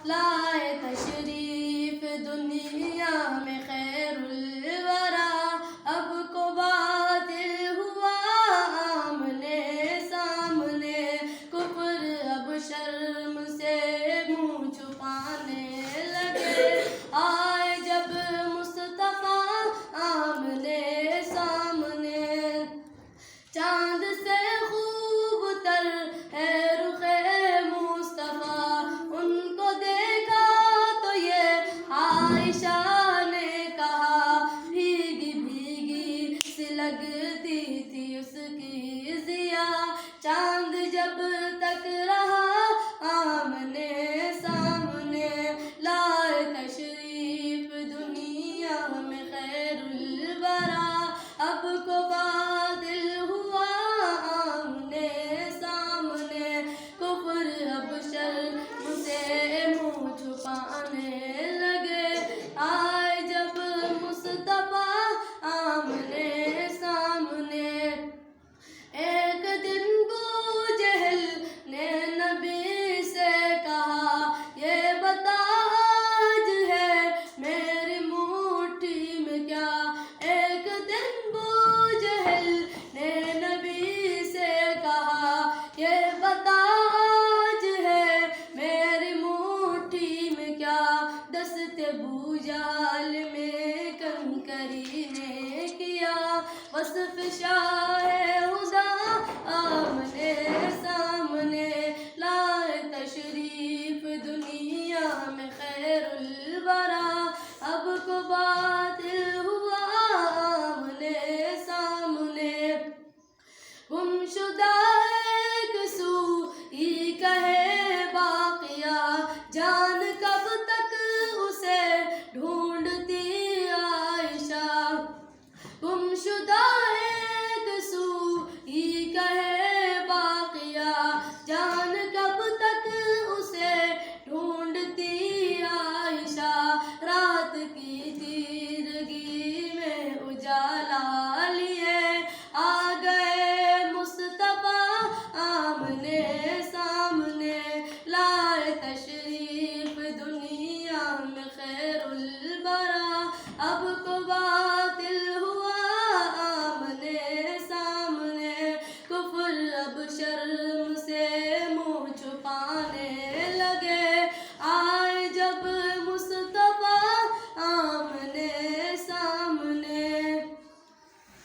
لائے تشریف دنیا میں خیر الورا، اب کو باطل ہوا آمنے سامنے، کفر اب شرم سے منہ چھپانے لگے، آئے جب مصطفیٰ آمنے سامنے، چاند سے خوب تر ہے رخ مصطفیٰ، ان کو دیکھا تو یہ عائشہ نے کہا، بھیگی بھیگی سی لگتی تھی اس کی ضیا، چاند جب تک رہا آمنے سامنے، لائے تشریف دنیا میں خیر الورا، اب کو باطل ہوا آمنے سامنے، کفر اب شرم سے منہ چھپانے لگے، آئے جب مصطفیٰ آمنے سامنے، ایک دن ابو جہل نے نبی سے کہا، یہ بتا آج ہے میری مٹھی میں کیا، ایک دن ابو جہل نے نبی سے کہا، یہ بتا آج ہے میری مٹھی میں کیا، دست ابو جہل میں کنکری نے کیا، وصف شاہ ہدیٰ آمنے سامنے، لائے تشریف دنیا میں خیر الورا، اب کو باطل ہوا آمنے سامنے، گم شدہ ایک سوئی کہے باقیہ، جان کب تک اسے ڈھونڈتی عائشہ، گم شدہ ایک سوئی کہے باقیہ، جان کب تک اسے ڈھونڈتی عائشہ، رات کی تیرگی میں اجالا لیے آ گئے مصطفیٰ آمنے سامنے، لائے تشریف دنیا میں خیر الورا، اب کو باطل ہوا آمنے سامنے، کفر اب شرم